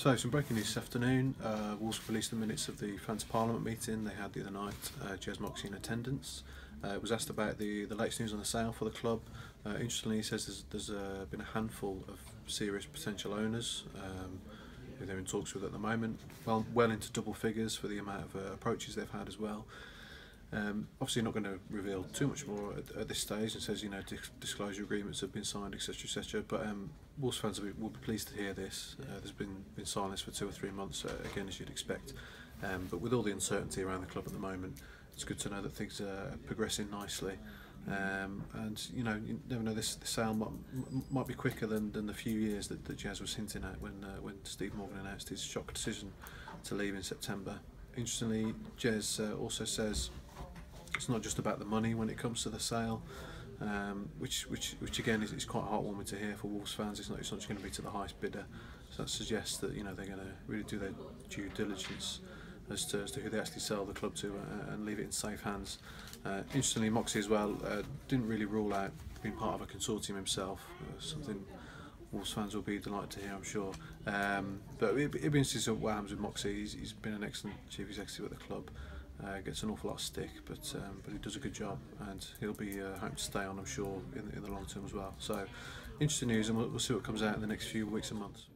So, some breaking news this afternoon. Wolves released the minutes of the Fans Parliament meeting they had the other night. Jez Moxey in attendance. It was asked about the latest news on the sale for the club. Interestingly, he says there's been a handful of serious potential owners who they're in talks with at the moment. Well into double figures for the amount of approaches they've had as well. Obviously not going to reveal too much more at this stage. It says, you know, disclosure agreements have been signed, etc, etc. But Wolves fans will be pleased to hear this. There's been silence for 2 or 3 months, again, as you'd expect. But with all the uncertainty around the club at the moment, it's good to know that things are progressing nicely. And you know, you never know, this sale might be quicker than the few years that Jez was hinting at when Steve Morgan announced his shock decision to leave in September. Interestingly, Jez also says it's not just about the money when it comes to the sale, which again is quite heartwarming to hear for Wolves fans. It's not just going to be to the highest bidder. So that suggests that, you know, they're going to really do their due diligence as to who they actually sell the club to and leave it in safe hands. Interestingly, Moxey as well didn't really rule out being part of a consortium himself. Something Wolves fans will be delighted to hear, I'm sure. But it'd be interesting to see what happens with Moxey. He's been an excellent chief executive at the club. Gets an awful lot of stick, but he does a good job, and he'll be hoping to stay on, I'm sure, in the long term as well. So, interesting news, and we'll see what comes out in the next few weeks and months.